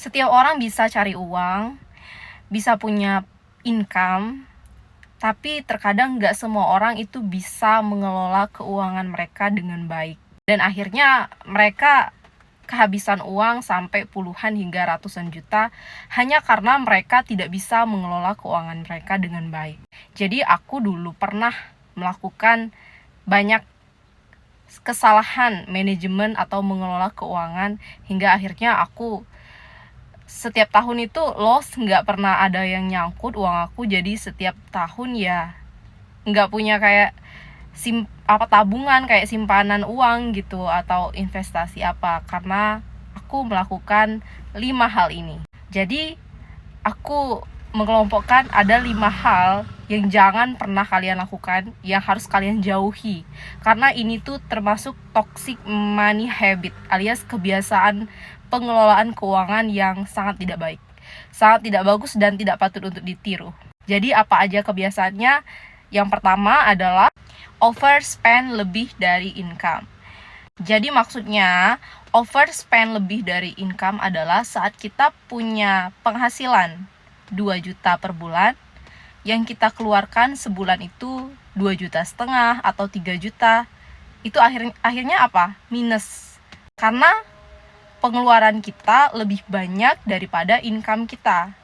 Setiap orang bisa cari uang, bisa punya income, tapi terkadang nggak semua orang itu bisa mengelola keuangan mereka dengan baik. Dan akhirnya mereka kehabisan uang sampai puluhan hingga ratusan juta hanya karena mereka tidak bisa mengelola keuangan mereka dengan baik. Jadi aku dulu pernah melakukan banyak kesalahan manajemen atau mengelola keuangan hingga akhirnya aku setiap tahun itu loss, nggak pernah ada yang nyangkut uang aku. Jadi setiap tahun ya nggak punya kayak tabungan kayak simpanan uang gitu atau investasi apa, karena aku melakukan 5 hal ini. Jadi aku mengelompokkan ada 5 hal yang jangan pernah kalian lakukan, yang harus kalian jauhi, karena ini tuh termasuk toxic money habit alias kebiasaan pengelolaan keuangan yang sangat tidak baik, sangat tidak bagus dan tidak patut untuk ditiru. Jadi apa aja kebiasaannya? Yang pertama adalah overspend lebih dari income. Jadi maksudnya overspend lebih dari income adalah saat kita punya penghasilan 2 juta per bulan, yang kita keluarkan sebulan itu 2,5 juta atau 3 juta. Itu akhirnya apa? Minus. Karena pengeluaran kita lebih banyak daripada income kita.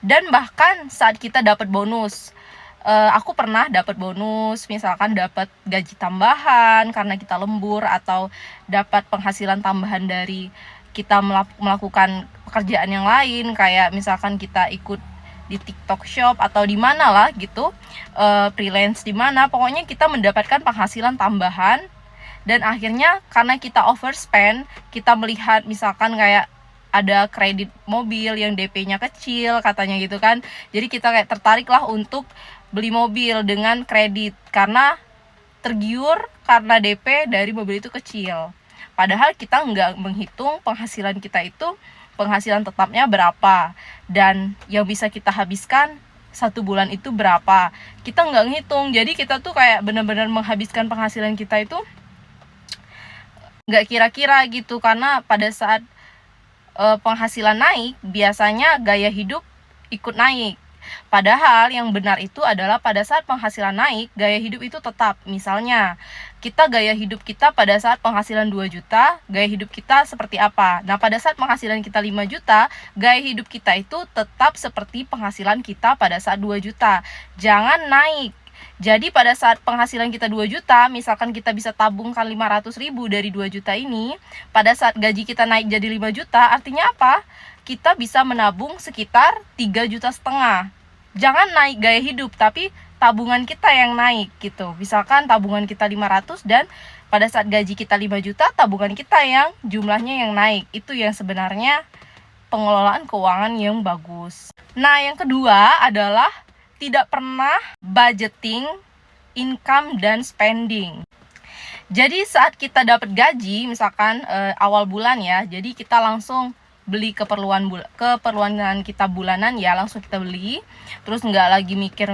Dan bahkan saat kita dapat bonus, aku pernah dapat bonus, misalkan dapat gaji tambahan karena kita lembur, atau dapat penghasilan tambahan dari kita melakukan pekerjaan yang lain, kayak misalkan kita ikut di TikTok Shop atau di mana lah gitu, freelance di mana, pokoknya kita mendapatkan penghasilan tambahan. Dan akhirnya karena kita overspend, kita melihat misalkan kayak ada kredit mobil yang DP-nya kecil katanya gitu kan, jadi kita kayak tertarik lah untuk beli mobil dengan kredit karena tergiur karena DP dari mobil itu kecil. Padahal kita nggak menghitung penghasilan kita itu, penghasilan tetapnya berapa, dan yang bisa kita habiskan satu bulan itu berapa, kita nggak ngitung. Jadi kita tuh kayak benar-benar menghabiskan penghasilan kita itu nggak kira-kira gitu, karena pada saat penghasilan naik biasanya gaya hidup ikut naik. Padahal yang benar itu adalah pada saat penghasilan naik, gaya hidup itu tetap. Misalnya kita gaya hidup kita pada saat penghasilan 2 juta, gaya hidup kita seperti apa? Nah, pada saat penghasilan kita 5 juta, gaya hidup kita itu tetap seperti penghasilan kita pada saat 2 juta. Jangan naik. Jadi pada saat penghasilan kita 2 juta, misalkan kita bisa tabungkan 500.000 dari 2 juta ini, pada saat gaji kita naik jadi 5 juta, artinya apa? Kita bisa menabung sekitar 3,5 juta. Jangan naik gaya hidup, tapi tabungan kita yang naik gitu. Misalkan tabungan kita 500 dan pada saat gaji kita 5 juta, tabungan kita yang jumlahnya yang naik. Itu yang sebenarnya pengelolaan keuangan yang bagus. Nah, yang kedua adalah tidak pernah budgeting income dan spending. Jadi saat kita dapat gaji, misalkan awal bulan ya, jadi kita langsung beli keperluan kita bulanan ya, langsung kita beli, terus nggak lagi mikir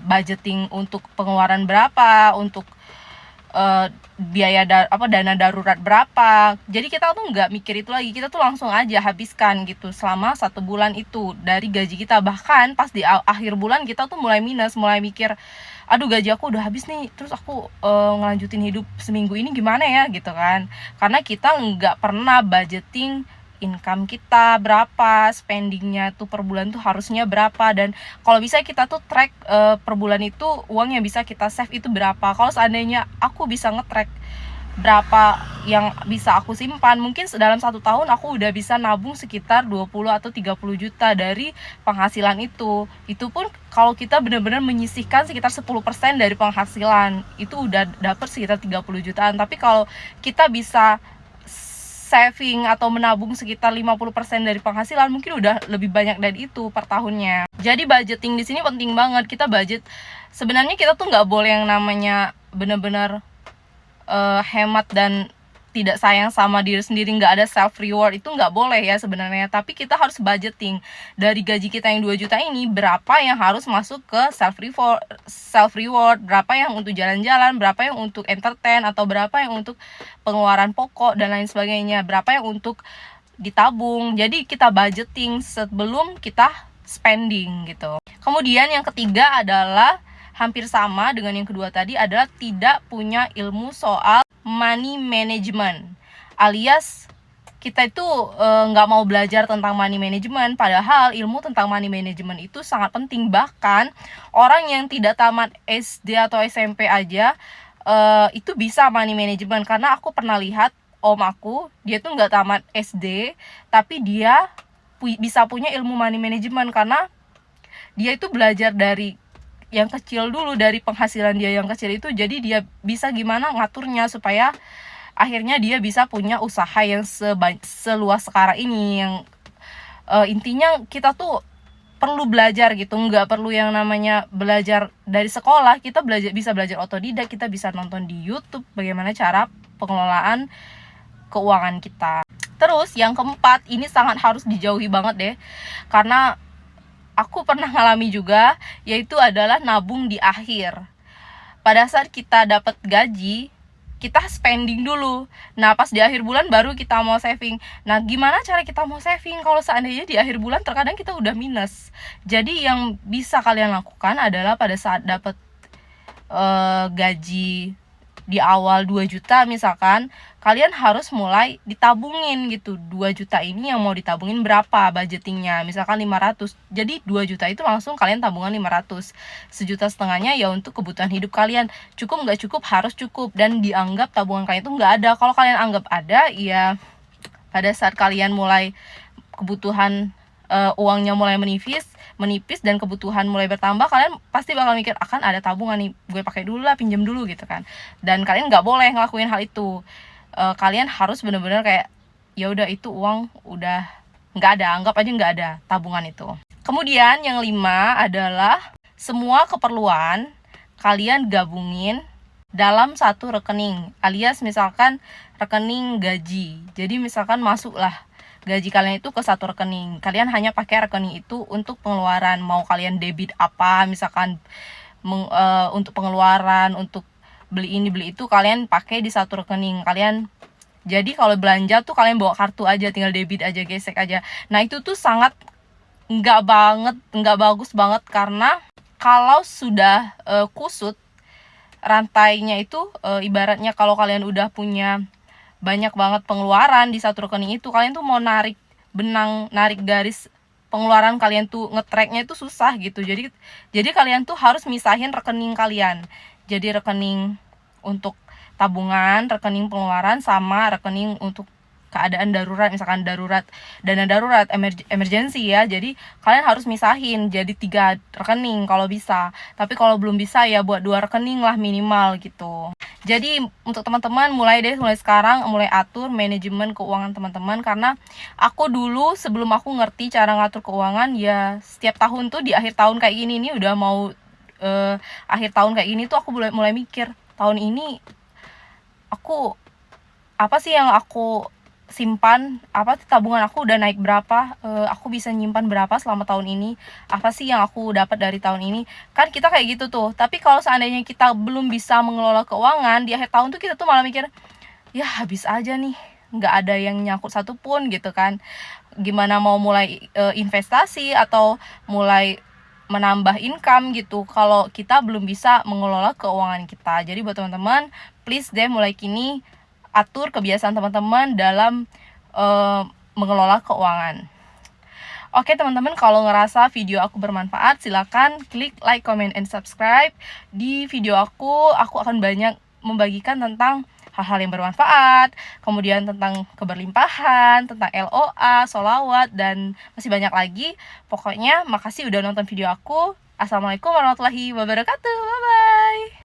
budgeting untuk pengeluaran berapa, untuk biaya dana darurat berapa. Jadi kita tuh nggak mikir itu lagi, kita tuh langsung aja habiskan gitu selama 1 bulan itu dari gaji kita. Bahkan pas di akhir bulan kita tuh mulai minus, mulai mikir, aduh gaji aku udah habis nih, terus aku ngelanjutin hidup seminggu ini gimana ya gitu kan, karena kita nggak pernah budgeting income kita berapa, spendingnya tuh per bulan tuh harusnya berapa, dan kalau bisa kita tuh track per bulan itu uang yang bisa kita save itu berapa. Kalau seandainya aku bisa nge-track berapa yang bisa aku simpan, mungkin dalam 1 tahun aku udah bisa nabung sekitar 20 atau 30 juta dari penghasilan itu. Itu pun kalau kita benar-benar menyisihkan sekitar 10% dari penghasilan, itu udah dapet sekitar 30 jutaan. Tapi kalau kita bisa saving atau menabung sekitar 50% dari penghasilan, mungkin udah lebih banyak dari itu per tahunnya. Jadi budgeting di sini penting banget. Kita budget, sebenarnya kita tuh nggak boleh yang namanya benar-benar hemat dan tidak sayang sama diri sendiri, nggak ada self reward, itu nggak boleh ya sebenarnya. Tapi kita harus budgeting dari gaji kita yang 2 juta ini, berapa yang harus masuk ke self reward, berapa yang untuk jalan-jalan, berapa yang untuk entertain, atau berapa yang untuk pengeluaran pokok dan lain sebagainya, berapa yang untuk ditabung. Jadi kita budgeting sebelum kita spending gitu. Kemudian yang ketiga adalah hampir sama dengan yang kedua tadi, adalah tidak punya ilmu soal money management, alias kita itu nggak mau belajar tentang money management, padahal ilmu tentang money management itu sangat penting. Bahkan orang yang tidak tamat SD atau SMP aja itu bisa money management, karena aku pernah lihat om aku, dia tuh nggak tamat SD tapi dia bisa punya ilmu money management karena dia itu belajar dari yang kecil dulu, dari penghasilan dia yang kecil itu. Jadi dia bisa gimana ngaturnya supaya akhirnya dia bisa punya usaha yang seluas sekarang ini. Yang intinya kita tuh perlu belajar gitu, nggak perlu yang namanya belajar dari sekolah. Kita bisa belajar otodidak, kita bisa nonton di YouTube bagaimana cara pengelolaan keuangan kita. Terus yang keempat, ini sangat harus dijauhi banget deh, karena aku pernah ngalami juga, yaitu adalah nabung di akhir. Pada saat kita dapat gaji, kita spending dulu. Nah, pas di akhir bulan baru kita mau saving. Nah, gimana cara kita mau saving kalau seandainya di akhir bulan terkadang kita udah minus? Jadi yang bisa kalian lakukan adalah pada saat dapat gaji di awal 2 juta misalkan, kalian harus mulai ditabungin gitu. 2 juta ini yang mau ditabungin berapa budgetingnya, misalkan 500. Jadi 2 juta itu langsung kalian tabungan 500. 1,5 juta ya untuk kebutuhan hidup kalian. Cukup nggak cukup, harus cukup. Dan dianggap tabungan kalian itu nggak ada. Kalau kalian anggap ada, ya pada saat kalian mulai kebutuhan uangnya mulai menipis dan kebutuhan mulai bertambah, kalian pasti bakal mikir, akan ada tabungan nih, gue pakai dulu lah, pinjam dulu gitu kan. Dan kalian nggak boleh ngelakuin hal itu. Kalian harus benar-benar kayak, ya udah itu uang udah nggak ada, anggap aja nggak ada tabungan itu. Kemudian yang 5 adalah semua keperluan kalian gabungin dalam satu rekening, alias misalkan rekening gaji. Jadi misalkan masuklah gaji kalian itu ke satu rekening, kalian hanya pakai rekening itu untuk pengeluaran. Mau kalian debit apa, misalkan untuk pengeluaran, untuk beli ini beli itu, kalian pakai di satu rekening kalian. Jadi kalau belanja tuh kalian bawa kartu aja, tinggal debit aja, gesek aja. Nah itu tuh sangat nggak bagus banget, karena kalau sudah kusut rantainya itu, ibaratnya kalau kalian udah punya banyak banget pengeluaran di satu rekening itu, kalian tuh mau narik garis pengeluaran kalian tuh, nge-tracknya itu susah gitu. Jadi kalian tuh harus misahin rekening kalian. Jadi rekening untuk tabungan, rekening pengeluaran, sama rekening untuk keadaan darurat, misalkan dana darurat, emergency ya. Jadi kalian harus misahin jadi 3 rekening kalau bisa. Tapi kalau belum bisa ya buat 2 rekening lah minimal gitu. Jadi untuk teman-teman mulai sekarang mulai atur manajemen keuangan teman-teman, karena aku dulu sebelum aku ngerti cara ngatur keuangan, ya setiap tahun tuh di akhir tahun kayak gini nih, udah mau akhir tahun kayak gini tuh aku mulai mikir, tahun ini aku apa sih yang aku simpan, apa tabungan aku udah naik berapa, aku bisa nyimpan berapa selama tahun ini, apa sih yang aku dapat dari tahun ini. Kan kita kayak gitu tuh. Tapi kalau seandainya kita belum bisa mengelola keuangan di akhir tahun tuh, kita tuh malah mikir, ya habis aja nih, nggak ada yang nyangkut satupun gitu kan. Gimana mau mulai investasi atau mulai menambah income gitu kalau kita belum bisa mengelola keuangan kita. Jadi buat teman-teman, please deh mulai kini atur kebiasaan teman-teman dalam mengelola keuangan. Oke teman-teman, kalau ngerasa video aku bermanfaat, silakan klik like, comment, and subscribe. Di video aku akan banyak membagikan tentang hal-hal yang bermanfaat, kemudian tentang keberlimpahan, tentang LOA, sholawat, dan masih banyak lagi. Pokoknya makasih udah nonton video aku. Assalamualaikum warahmatullahi wabarakatuh. Bye-bye.